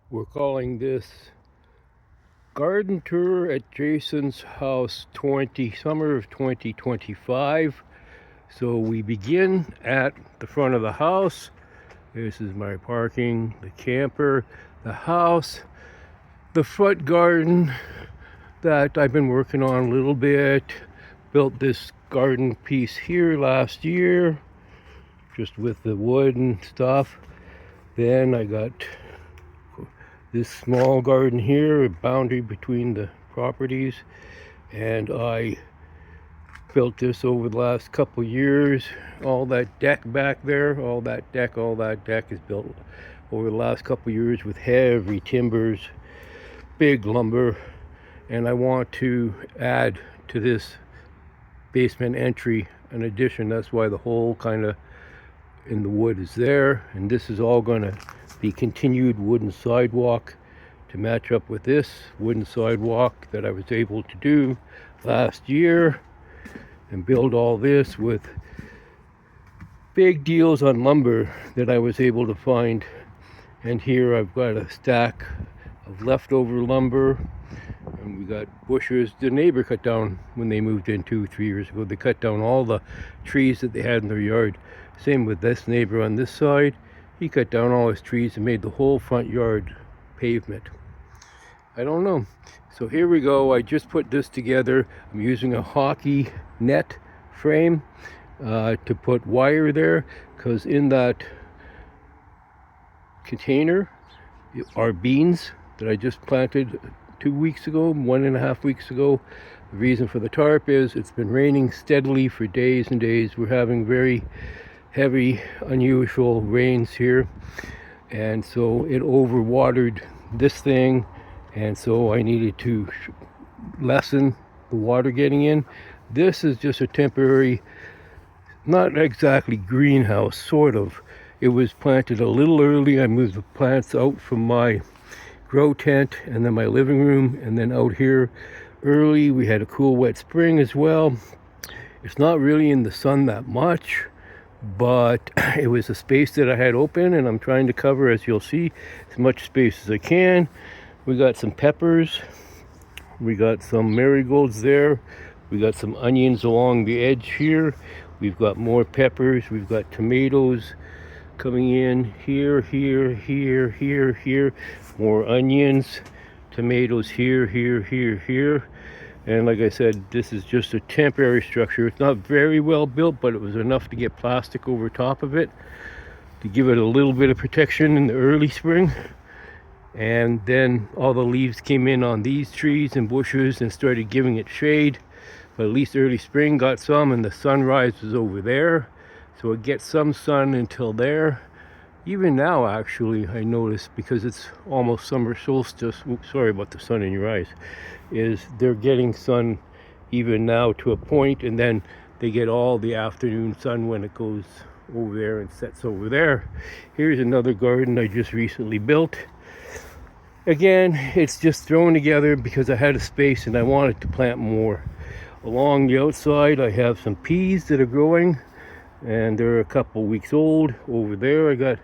We're calling this Garden Tour at Jason's House summer of 2025. So we begin at the front of the house. This is my parking, the camper, the house, the front garden that I've been working on a little bit. Built this garden piece here last year, just with the wood and stuff. Then I got this small garden here, a boundary between the properties, and I built this over the last couple years. All that deck back there, all that deck is built over the last couple years with heavy timbers, big lumber, and I want to add to this basement entry an addition. That's why the hole kind of in the wood is there, and this is all going to be continued wooden sidewalk to match up with this wooden sidewalk that I was able to do last year, and build all this with big deals on lumber that I was able to find. And here I've got a stack of leftover lumber, and we got bushes the neighbor cut down when they moved in 2-3 years ago. They cut down all the trees that they had in their yard. Same with this neighbor on this side. He cut down all his trees and made the whole front yard pavement. I don't know. So here we go. I just put this together. I'm using a hockey net frame to put wire there, because in that container are beans that I just planted 2 weeks ago, 1.5 weeks ago. The reason for the tarp is it's been raining steadily for days and days. We're having very heavy, unusual rains here, and so it overwatered this thing, and so I needed to lessen the water getting in. This is just a temporary, not exactly greenhouse, sort of. It was planted a little early. I moved the plants out from my grow tent and then my living room, and then out here early. We had a cool wet spring as well. It's not really in the sun that much, but it was a space that I had open, and I'm trying to cover, as you'll see, as much space as I can. We got some peppers, we got some marigolds there, we got some onions along the edge here, we've got more peppers, we've got tomatoes coming in here, more onions, tomatoes here. And like I said, this is just a temporary structure. It's not very well built, but it was enough to get plastic over top of it to give it a little bit of protection in the early spring. And then all the leaves came in on these trees and bushes and started giving it shade. But at least early spring got some, and the sunrise was over there, so it gets some sun until there. Even now, actually, I noticed, because it's almost summer solstice, oops, sorry about the sun in your eyes, is they're getting sun even now to a point, and then they get all the afternoon sun when it goes over there and sets over there. Here's another garden I just recently built. Again, it's just thrown together because I had a space and I wanted to plant more. Along the outside, I have some peas that are growing, and they're a couple weeks old. Over there I got,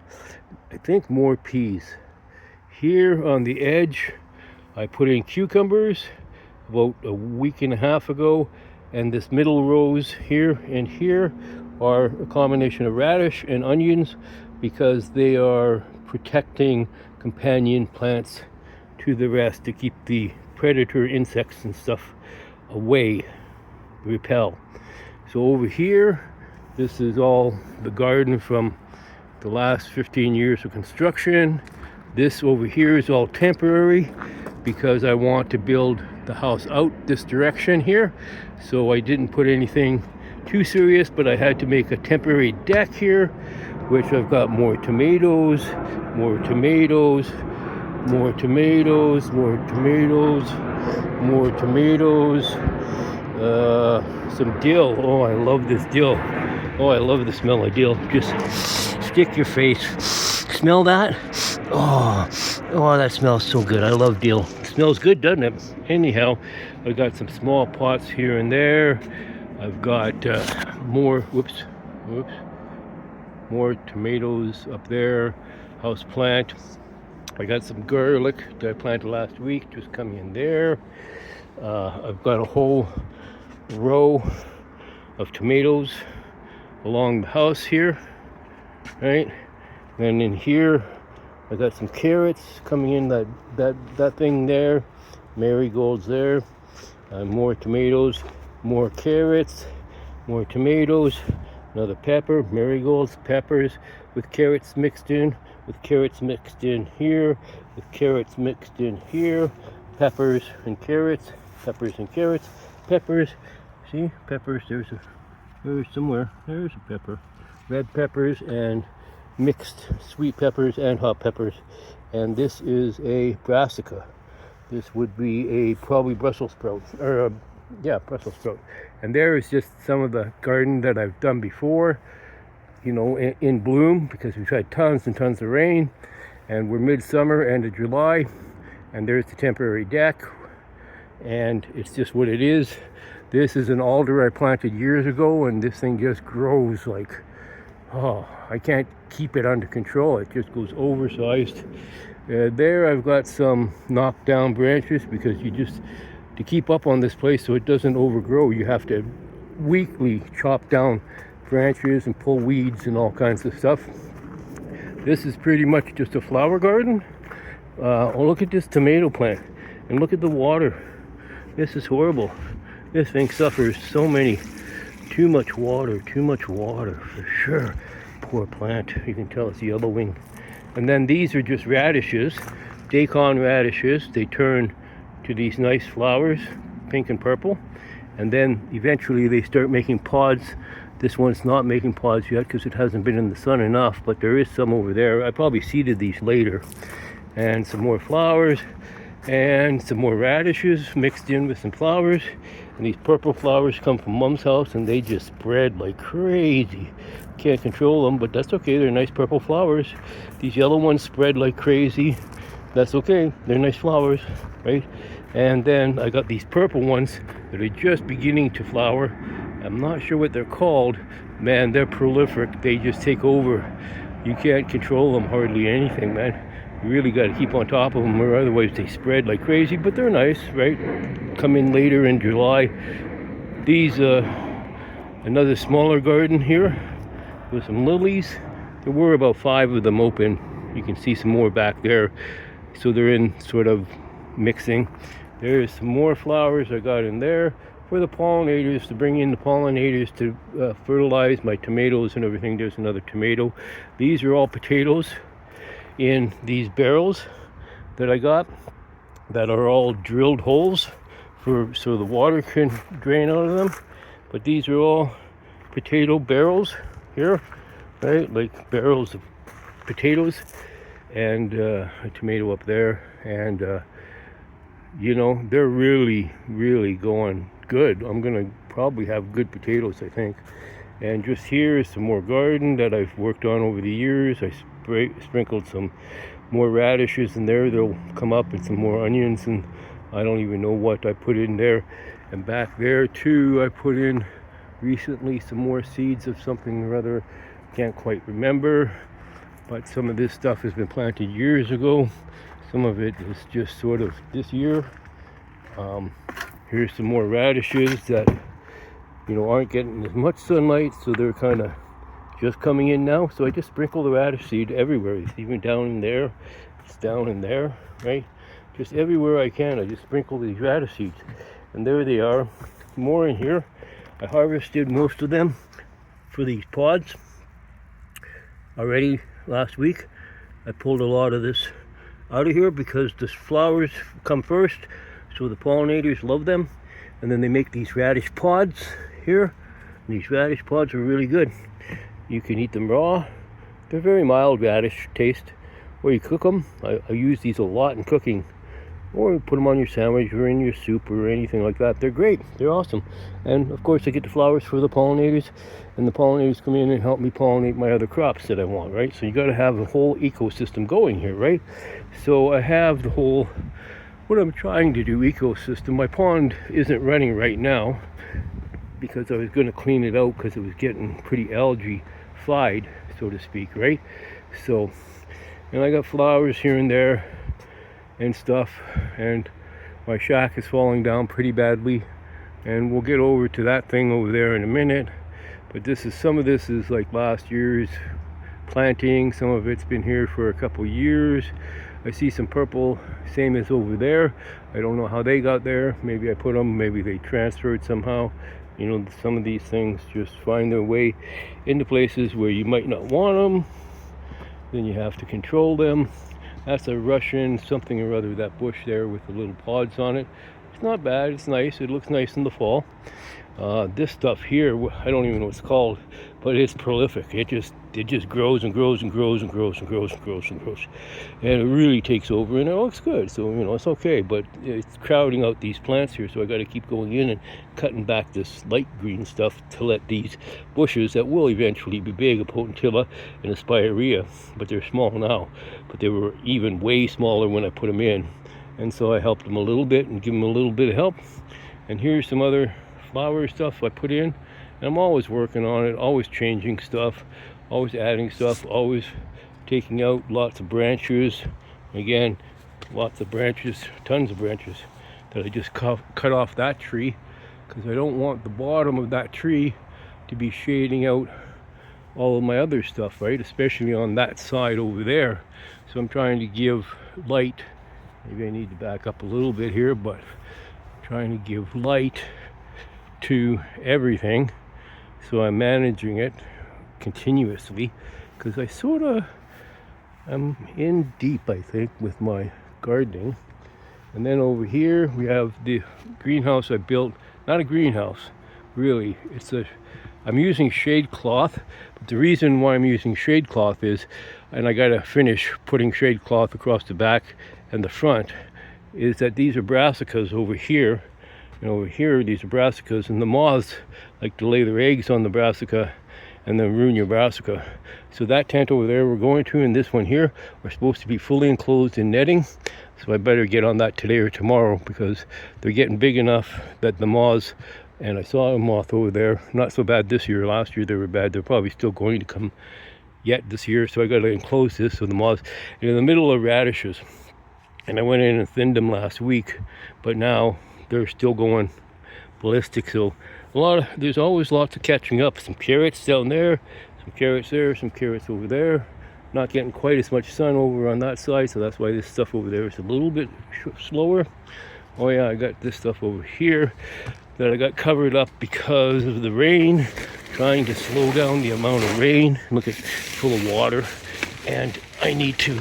I think, more peas. Here on the edge I put in cucumbers about a week and a half ago, and this middle rows here and here are a combination of radish and onions, because they are protecting companion plants to the rest, to keep the predator insects and stuff away, repel. So over here, this is all the garden from the last 15 years of construction. This over here is all temporary because I want to build the house out this direction here. So I didn't put anything too serious, but I had to make a temporary deck here, which I've got more tomatoes, more tomatoes, more tomatoes, more tomatoes, more tomatoes, some dill. Oh, I love this dill. Oh, I love the smell of dill. Just stick your face. Smell that? Oh, that smells so good. I love dill. It smells good, doesn't it? Anyhow, I've got some small pots here and there. I've got more tomatoes up there, house plant. I got some garlic that I planted last week, just coming in there. I've got a whole row of tomatoes along the house here, right? And in here, I got some carrots coming in that thing there, marigolds there, more tomatoes, more carrots, more tomatoes, another pepper, marigolds, peppers with carrots mixed in, with carrots mixed in here, with carrots mixed in here, peppers and carrots, peppers and carrots, peppers. See, peppers, there's somewhere, there's a pepper. Red peppers and mixed sweet peppers and hot peppers. And this is a brassica. This would be a probably Brussels sprout, or Brussels sprout. And there is just some of the garden that I've done before, you know, in bloom, because we've had tons and tons of rain, and we're midsummer, end of July, and there's the temporary deck, and it's just what it is. This is an alder I planted years ago, and this thing just grows like, oh, I can't keep it under control. It just goes oversized. There I've got some knocked down branches, because to keep up on this place so it doesn't overgrow, you have to weekly chop down branches and pull weeds and all kinds of stuff. This is pretty much just a flower garden. Oh, look at this tomato plant, and look at the water. This is horrible. This thing suffers too much water for sure. Poor plant. You can tell it's yellowing. And then these are just radishes, daikon radishes. They turn to these nice flowers, pink and purple, and then eventually they start making pods. This one's not making pods yet because it hasn't been in the sun enough, but there is some over there. I probably seeded these later. And some more flowers and some more radishes mixed in with some flowers. And these purple flowers come from Mom's house, and they just spread like crazy. Can't control them, but that's okay. They're nice purple flowers. These yellow ones spread like crazy. That's okay. They're nice flowers, right? And then I got these purple ones that are just beginning to flower. I'm not sure what they're called. Man, they're prolific. They just take over. You can't control them hardly anything, man. You really got to keep on top of them, or otherwise they spread like crazy, but they're nice, right? Come in later in July. These, another smaller garden here with some lilies. There were about 5 of them open. You can see some more back there. So they're in sort of mixing. There's some more flowers I got in there for the pollinators, to bring in the pollinators to fertilize my tomatoes and everything. There's another tomato. These are all potatoes in these barrels that I got, that are all drilled holes so the water can drain out of them. But these are all potato barrels here, right? Like barrels of potatoes, and a tomato up there. And you know, they're really going good. I'm gonna probably have good potatoes, I think. And just here is some more garden that I've worked on over the years. I sprinkled some more radishes in there. They'll come up, and some more onions, and I don't even know what I put in there. And back there too, I put in recently some more seeds of something or other. Can't quite remember, but some of this stuff has been planted years ago. Some of it is just sort of this year. Here's some more radishes that, you know, aren't getting as much sunlight, so they're kind of just coming in now. So I just sprinkle the radish seed everywhere. It's even down in there. It's down in there, right? Just everywhere I can, I just sprinkle these radish seeds. And there they are. More in here. I harvested most of them for these pods already last week. I pulled a lot of this out of here because the flowers come first, so the pollinators love them. And then they make these radish pods here. And these radish pods are really good. You can eat them raw. They're very mild radish taste. Or you cook them. I use these a lot in cooking. Or put them on your sandwich or in your soup or anything like that. They're great. They're awesome. And of course I get the flowers for the pollinators. And the pollinators come in and help me pollinate my other crops that I want, right? So you got to have a whole ecosystem going here, right? So I have the whole, what I'm trying to do, ecosystem. My pond isn't running right now because I was going to clean it out because it was getting pretty algae-fied, so to speak, right? So And I got flowers here and there and stuff, and my shack is falling down pretty badly, and we'll get over to that thing over there in a minute. But some of this is like last year's planting. Some of it's been here for a couple years. I see some purple, same as over there. I don't know how they got there. Maybe I put them, maybe they transferred somehow. You know, some of these things just find their way into places where you might not want them. Then you have to control them. That's a Russian something or other, that bush there with the little pods on it. It's not bad, it's nice, it looks nice in the fall. This stuff here, I don't even know what it's called, but it's prolific. It just grows and grows and grows and grows and grows and grows and grows, and it really takes over, and it looks good. So you know, it's okay, but it's crowding out these plants here. So I got to keep going in and cutting back this light green stuff to let these bushes that will eventually be big, a potentilla and a spirea, but they're small now. But they were even way smaller when I put them in, and so I helped them a little bit and give them a little bit of help. And here's some other flower stuff I put in, and I'm always working on it, always changing stuff, always adding stuff, always taking out lots of branches. Again, lots of branches, tons of branches that I just cut off that tree, because I don't want the bottom of that tree to be shading out all of my other stuff, right? Especially on that side over there. So I'm trying to give light. Maybe I need to back up a little bit here, but I'm trying to give light to everything. So I'm managing it continuously, because I sort of am in deep, I think, with my gardening. And then over here we have the greenhouse I built. Not a greenhouse, really. I'm using shade cloth, but the reason why I'm using shade cloth is, and I gotta finish putting shade cloth across the back and the front, is that these are brassicas over here. And over here, these are brassicas, and the moths like to lay their eggs on the brassica and then ruin your brassica. So that tent over there we're going to, and this one here, are supposed to be fully enclosed in netting. So I better get on that today or tomorrow, because they're getting big enough that the moths, and I saw a moth over there, not so bad this year. Last year they were bad. They're probably still going to come yet this year. So I got to enclose this so the moths. And in the middle of radishes, and I went in and thinned them last week, but now they're still going ballistic. So there's always lots of catching up. Some carrots down there, some carrots there, some carrots over there. Not getting quite as much sun over on that side, so that's why this stuff over there is a little bit slower. Oh yeah, I got this stuff over here that I got covered up because of the rain, trying to slow down the amount of rain. Look, it's full of water, and I need to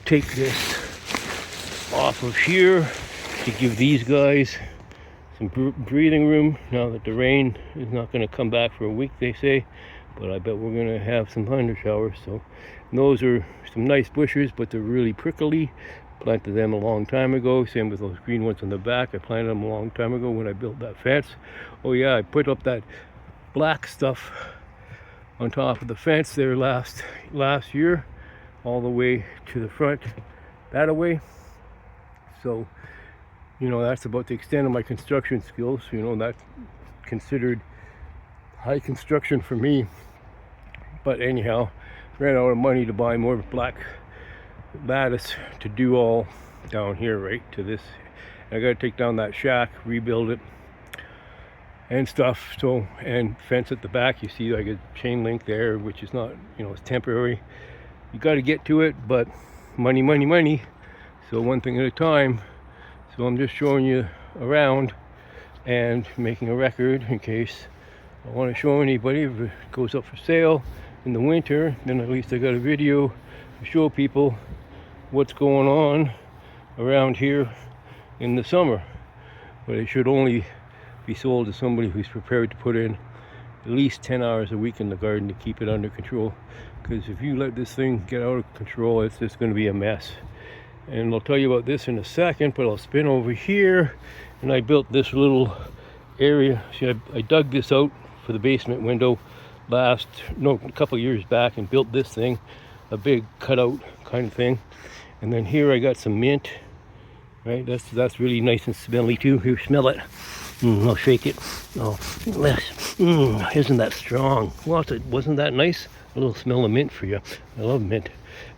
take this off of here to give these guys some breathing room now that the rain is not going to come back for a week, they say, but I bet we're going to have some thunder showers. So those are some nice bushes, but they're really prickly. Planted them a long time ago. Same with those green ones on the back. I planted them a long time ago when I built that fence. Oh yeah, I put up that black stuff on top of the fence there last year, all the way to the front that way. So you know, that's about the extent of my construction skills. You know, that's considered high construction for me. But anyhow, ran out of money to buy more black lattice to do all down here, right to this. I got to take down that shack, rebuild it and stuff. So, and fence at the back, you see like a chain link there, which is not, you know, it's temporary. You got to get to it, but money, money, money. So one thing at a time. So I'm just showing you around and making a record in case I want to show anybody. If it goes up for sale in the winter, then at least I got a video to show people what's going on around here in the summer. But it should only be sold to somebody who's prepared to put in at least 10 hours a week in the garden to keep it under control. Because if you let this thing get out of control, it's just going to be a mess. And I'll tell you about this in a second, but I'll spin over here. And I built this little area. See, I dug this out for the basement window a couple of years back, and built this thing, a big cutout kind of thing. And then here I got some mint, right? That's really nice and smelly too. Here, smell it. I'll shake it. Oh, isn't that strong? Wasn't that nice? A little smell of mint for you. I love mint.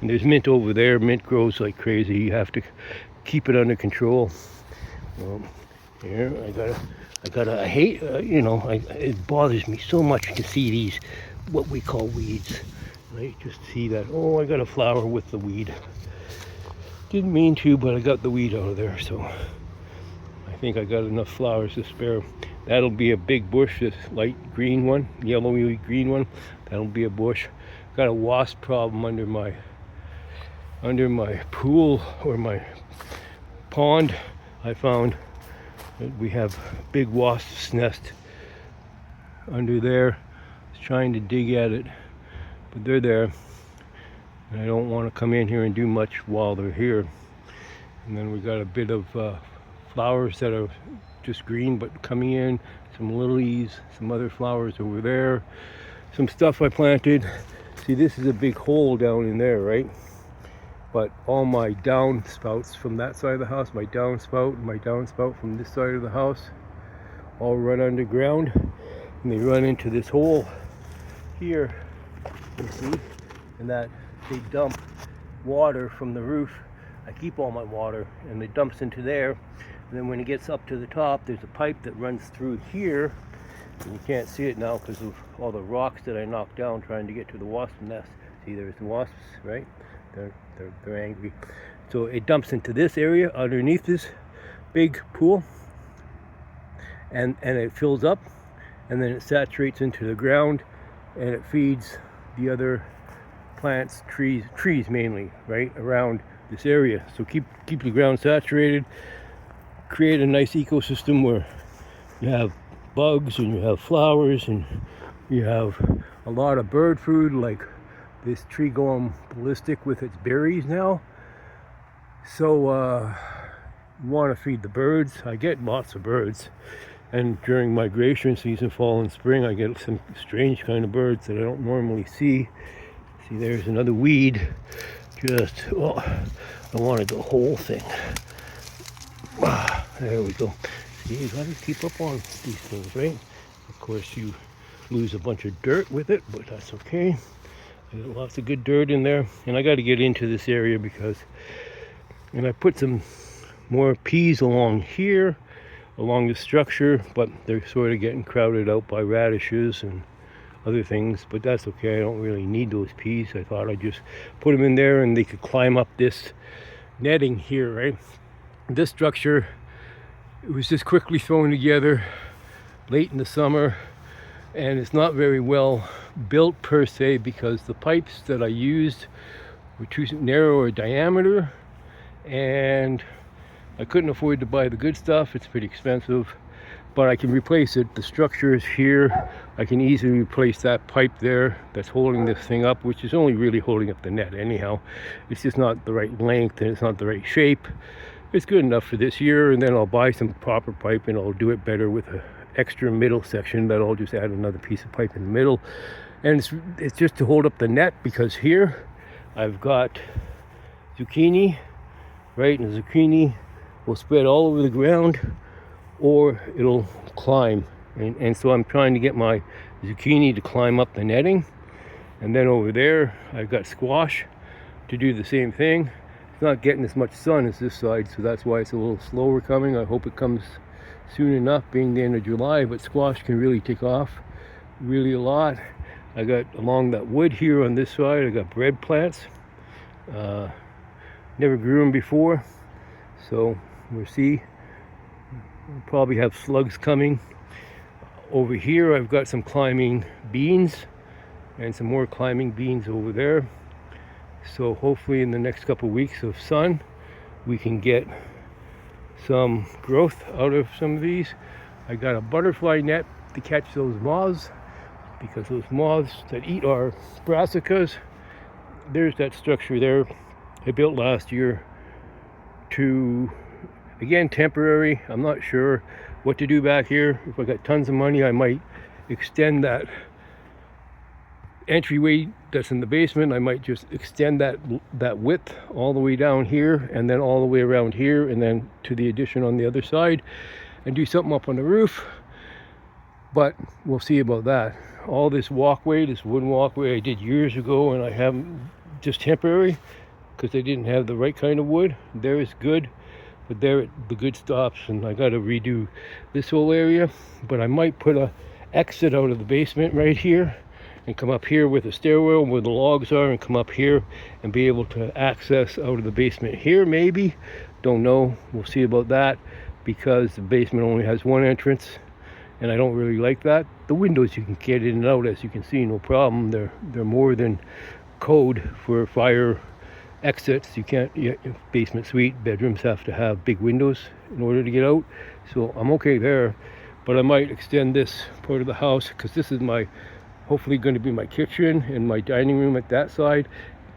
And there's mint over there. Mint grows like crazy. You have to keep it under control. Here I hate, it bothers me so much to see these, what we call weeds. I just see that, oh, I got a flower with the weed. Didn't mean to, but I got the weed out of there, so I think I got enough flowers to spare. That'll be a big bush, this light green one, yellowy green one. That'll be a bush. Got a wasp problem under my pool or my pond. I found that we have big wasp's nest under there. I was trying to dig at it, but they're there. And I don't want to come in here and do much while they're here. And then we got a bit of flowers that are just green but coming in, some lilies, some other flowers over there, some stuff I planted. See, this is a big hole down in there, right? But all my downspouts from that side of the house, my downspout from this side of the house, all run underground, and they run into this hole here, you see, and that they dump water from the roof. I keep all my water, and it dumps into there, and then when it gets up to the top, there's a pipe that runs through here, and you can't see it now because of all the rocks that I knocked down trying to get to the wasp nest. See, there's the wasps, right? They're angry. So it dumps into this area underneath this big pool, and it fills up, and then it saturates into the ground, and it feeds the other plants, trees mainly, right around this area. So keep the ground saturated, create a nice ecosystem where you have bugs and you have flowers and you have a lot of bird food, like this tree going ballistic with its berries now. So you want to feed the birds. I get lots of birds, and during migration season, fall and spring, I get some strange kind of birds that I don't normally see. See, there's another weed. I wanted the whole thing. There we go. See, you gotta keep up on these things, right? Of course, you lose a bunch of dirt with it, but that's okay. I got lots of good dirt in there, and I got to get into this area and I put some more peas along here, along the structure, but they're sort of getting crowded out by radishes and other things, but that's okay. I don't really need those peas. I thought I'd just put them in there and they could climb up this netting here, right? This structure, it was just quickly thrown together late in the summer, and it's not very well built per se because the pipes that I used were too narrow a diameter, and I couldn't afford to buy the good stuff. It's pretty expensive, but I can replace it. The structure is here. I can easily replace that pipe there that's holding this thing up, which is only really holding up the net anyhow. It's just not the right length and it's not the right shape. It's good enough for this year, and then I'll buy some proper pipe and I'll do it better with an extra middle section that I'll just add another piece of pipe in the middle. And it's just to hold up the net, because here I've got zucchini, right? And the zucchini will spread all over the ground or it'll climb. And so I'm trying to get my zucchini to climb up the netting. And then over there, I've got squash to do the same thing. It's not getting as much sun as this side, so that's why it's a little slower coming. I hope it comes soon enough, being the end of July, but squash can really take off really a lot. I got along that wood here on this side, I got bread plants. Never grew them before, so we'll see. We'll probably have slugs coming. Over here I've got some climbing beans and some more climbing beans over there. So hopefully in the next couple of weeks of sun we can get some growth out of some of these. I got a butterfly net to catch those moths, because those moths that eat our brassicas, there's that structure there I built last year to, again, temporary. I'm not sure what to do back here. If I got tons of money, I might extend that entryway that's in the basement. I might just extend that width all the way down here, and then all the way around here, and then to the addition on the other side, and do something up on the roof. But we'll see about that. All this walkway, this wooden walkway I did years ago, and I haven't just temporary because they didn't have the right kind of wood. There is good, but there the good stops, and I got to redo this whole area. But I might put a exit out of the basement right here and come up here with a stairwell where the logs are, and come up here and be able to access out of the basement here, maybe. Don't know. We'll see about that, because the basement only has one entrance and I don't really like that. The windows you can get in and out, as you can see, no problem. They're more than code for fire exits. You can't, basement suite bedrooms have to have big windows in order to get out, so I'm okay there. But I might extend this part of the house, because this is my, hopefully going to be my kitchen and my dining room at that side,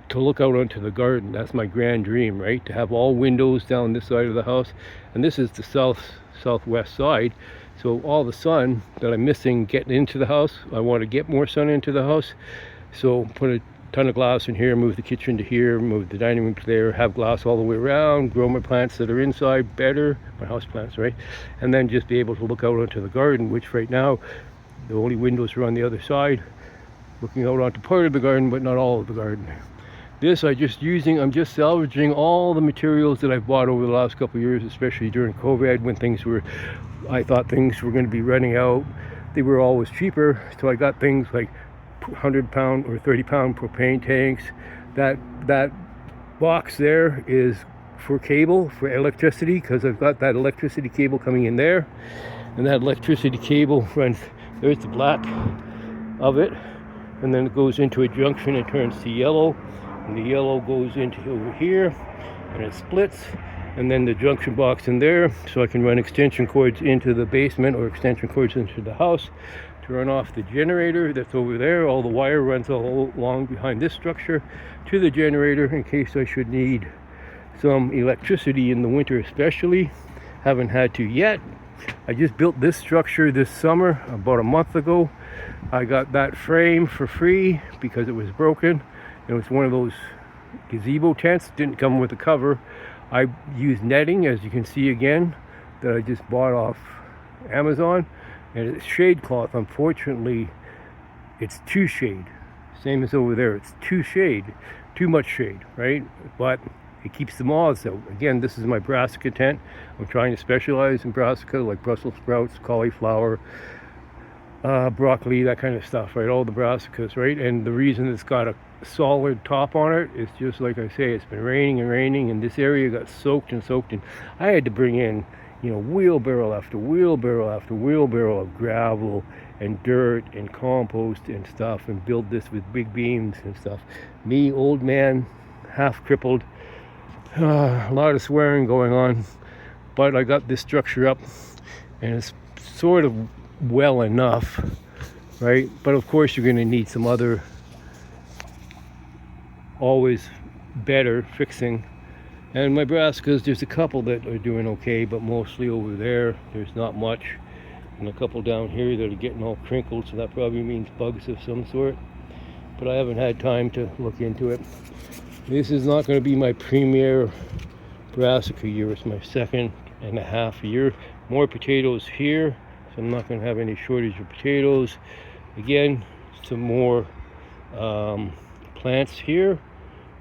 to look out onto the garden. That's my grand dream, right? To have all windows down this side of the house, and this is the southwest side, so all the sun that I'm missing getting into the house, I want to get more sun into the house. So put a ton of glass in here, move the kitchen to here, move the dining room to there, have glass all the way around, grow my plants that are inside better, my house plants, right? And then just be able to look out onto the garden, which right now the only windows are on the other side, looking out onto part of the garden, but not all of the garden. This I'm just salvaging all the materials that I've bought over the last couple of years, especially during COVID, when I thought things were going to be running out. They were always cheaper, so I got things like 100-pound or 30-pound propane tanks. That box there is for cable, for electricity, because I've got that electricity cable coming in there, and that electricity cable runs, there's the black of it, and then it goes into a junction and turns to yellow, and the yellow goes into over here and it splits, and then the junction box in there, so I can run extension cords into the basement or extension cords into the house to run off the generator that's over there. All the wire runs all along behind this structure to the generator in case I should need some electricity in the winter, especially. Haven't had to yet. I just built this structure this summer, about a month ago. I got that frame for free because it was broken. It was one of those gazebo tents, didn't come with a cover. I used netting, as you can see again, that I just bought off Amazon, and it's shade cloth. Unfortunately, it's too shade, same as over there. It's too much shade, right? But it keeps the moths out. Again, this is my brassica tent. I'm trying to specialize in brassica, like Brussels sprouts, cauliflower, broccoli, that kind of stuff, right? All the brassicas, right? And the reason it's got a solid top on it is just like I say, it's been raining and raining, and this area got soaked and I had to bring in, wheelbarrow after wheelbarrow after wheelbarrow of gravel and dirt and compost and stuff, and build this with big beams and stuff. Me, old man, half crippled, a lot of swearing going on, but I got this structure up, and it's sort of well enough, right? But of course you're going to need some other, always better fixing. And my brassicas, there's a couple that are doing okay, but mostly over there there's not much, and a couple down here that are getting all crinkled, so that probably means bugs of some sort, but I haven't had time to look into it. This is not going to be my premier brassica year. It's my 2.5 year. More potatoes here, so I'm not going to have any shortage of potatoes. Again, some more plants here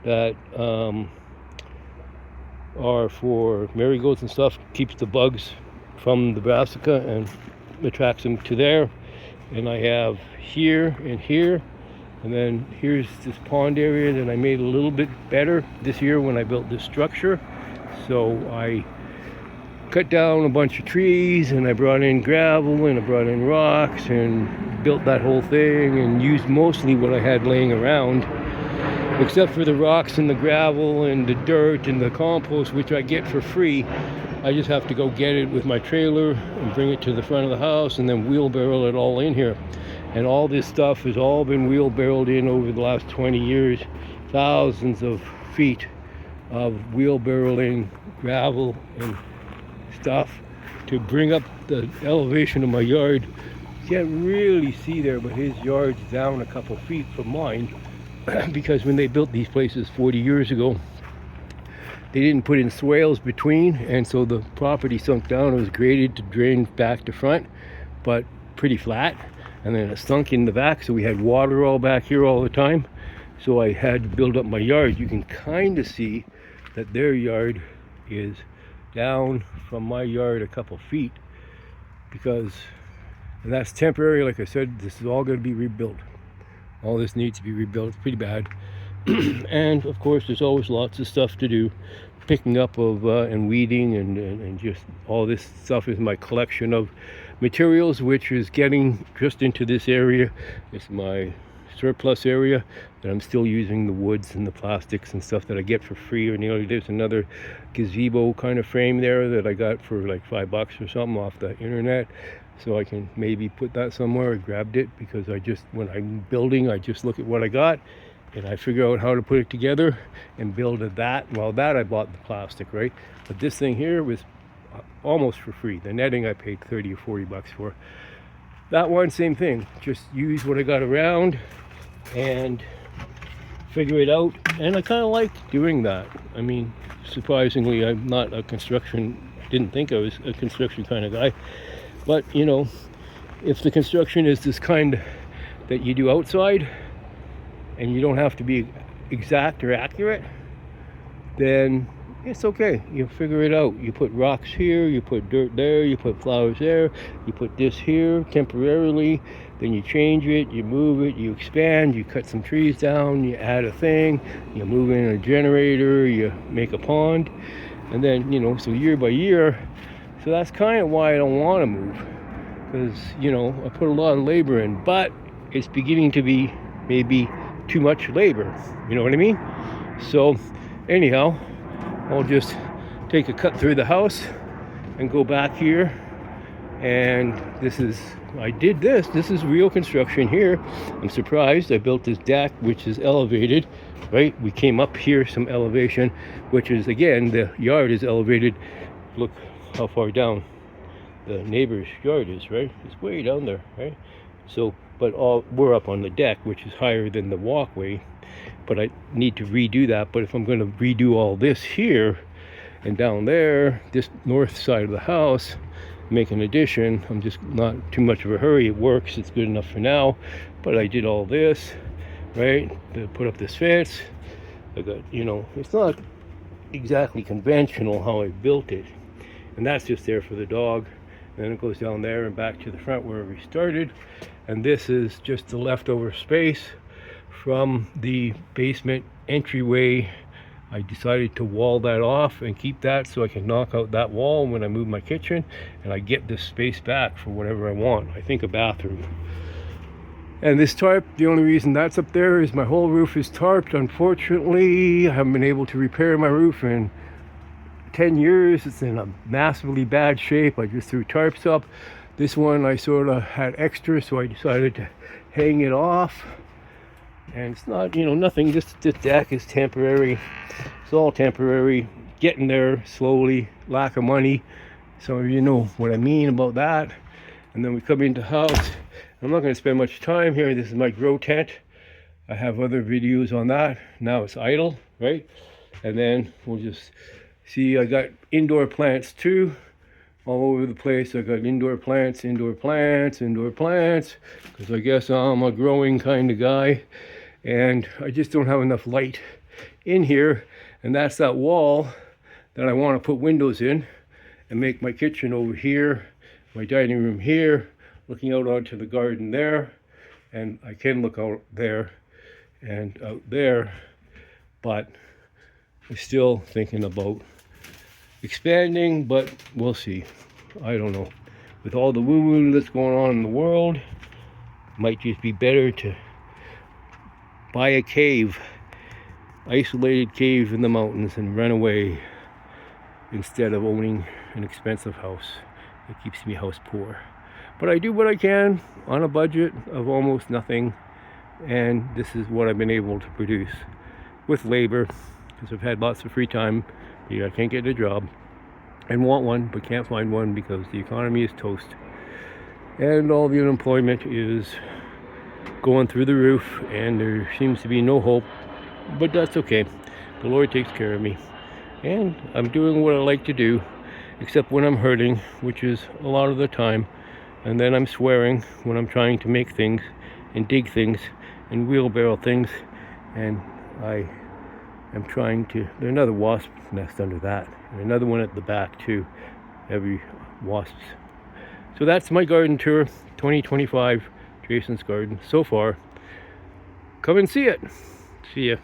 that are for marigolds and stuff. Keeps the bugs from the brassica and attracts them to there. And I have here and here, and then here's this pond area that I made a little bit better this year when I built this structure. So I cut down a bunch of trees, and I brought in gravel, and I brought in rocks, and built that whole thing, and used mostly what I had laying around, except for the rocks and the gravel and the dirt and the compost, which I get for free. I just have to go get it with my trailer and bring it to the front of the house, and then wheelbarrow it all in here. And all this stuff has all been wheelbarrowed in over the last 20 years. Thousands of feet of wheelbarrowing gravel and stuff to bring up the elevation of my yard. You can't really see there, but his yard's down a couple feet from mine because when they built these places 40 years ago, they didn't put in swales between, and so the property sunk down. It was graded to drain back to front, but pretty flat, and then it sunk in the back, so we had water all back here all the time. So I had to build up my yard. You can kind of see that their yard is down from my yard a couple feet, because, and that's temporary. Like I said, this is all going to be rebuilt. All this needs to be rebuilt. It's pretty bad. And of course, there's always lots of stuff to do, picking up of and weeding and just all this stuff is my collection of materials, which is getting just into this area. It's my surplus area that I'm still using, the woods and the plastics and stuff that I get for free. Or there's another gazebo kind of frame there that I got for like $5 or something off the internet, so I can maybe put that somewhere. I grabbed it because I just, when I'm building, I just look at what I got and I figure out how to put it together and build that. Well, that I bought the plastic, right? But this thing here was almost for free. The netting I paid 30 or 40 bucks for. That one, same thing. Just use what I got around and figure it out. And I kind of like doing that. I mean, surprisingly, I'm not a didn't think I was a construction kind of guy. But, you know, if the construction is this kind that you do outside and you don't have to be exact or accurate, then it's okay. You figure it out. You put rocks here, you put dirt there, you put flowers there, you put this here temporarily, then you change it, you move it, you expand, you cut some trees down, you add a thing, you move in a generator, you make a pond, and then, you know, so year by year. So that's kind of why I don't want to move, because, you know, I put a lot of labor in, but it's beginning to be maybe too much labor, you know what I mean? So anyhow, I'll just take a cut through the house and go back here. And this is real construction here. I'm surprised. I built this deck, which is elevated, right? We came up here some elevation, which is, again, the yard is elevated. Look how far down the neighbor's yard is, right? It's way down there, right? So, but we're up on the deck, which is higher than the walkway. But I need to redo that. But if I'm going to redo all this here and down there, this north side of the house, make an addition, I'm just not too much of a hurry. It works, it's good enough for now. But I did all this, right, to put up this fence. I got, you know, it's not exactly conventional how I built it, and that's just there for the dog. And then it goes down there and back to the front where we started. And this is just the leftover space from the basement entryway. I decided to wall that off and keep that so I can knock out that wall when I move my kitchen, and I get this space back for whatever I want. I think a bathroom. And this tarp, the only reason that's up there is my whole roof is tarped. Unfortunately, I haven't been able to repair my roof in 10 years. It's in a massively bad shape. I just threw tarps up. This one I sort of had extra, so I decided to hang it off. And it's not, you know, nothing, just this deck is temporary. It's all temporary, getting there slowly, lack of money. Some of you know what I mean about that. And then we come into the house. I'm not going to spend much time here. This is my grow tent. I have other videos on that. Now it's idle, right? And then we'll just see, I got indoor plants too, all over the place. I got indoor plants, because I guess I'm a growing kind of guy. And I just don't have enough light in here. And that's that wall that I want to put windows in and make my kitchen over here, my dining room here, looking out onto the garden there. And I can look out there and out there, but I'm still thinking about expanding, but we'll see. I don't know. With all the woo-woo that's going on in the world, it might just be better to buy a cave, isolated cave in the mountains, and run away instead of owning an expensive house that keeps me house poor. But I do what I can on a budget of almost nothing, and this is what I've been able to produce with labor, because I've had lots of free time. I can't get a job and want one, but can't find one because the economy is toast, and all the unemployment is going through the roof, and there seems to be no hope. But that's okay. The Lord takes care of me, and I'm doing what I like to do, except when I'm hurting, which is a lot of the time. And then I'm swearing when I'm trying to make things and dig things and wheelbarrow things and I am trying to, there's another wasp nest under that, and another one at the back too, every wasps. So that's my garden tour, 2025, Jason's garden so far. Come and see it. See ya.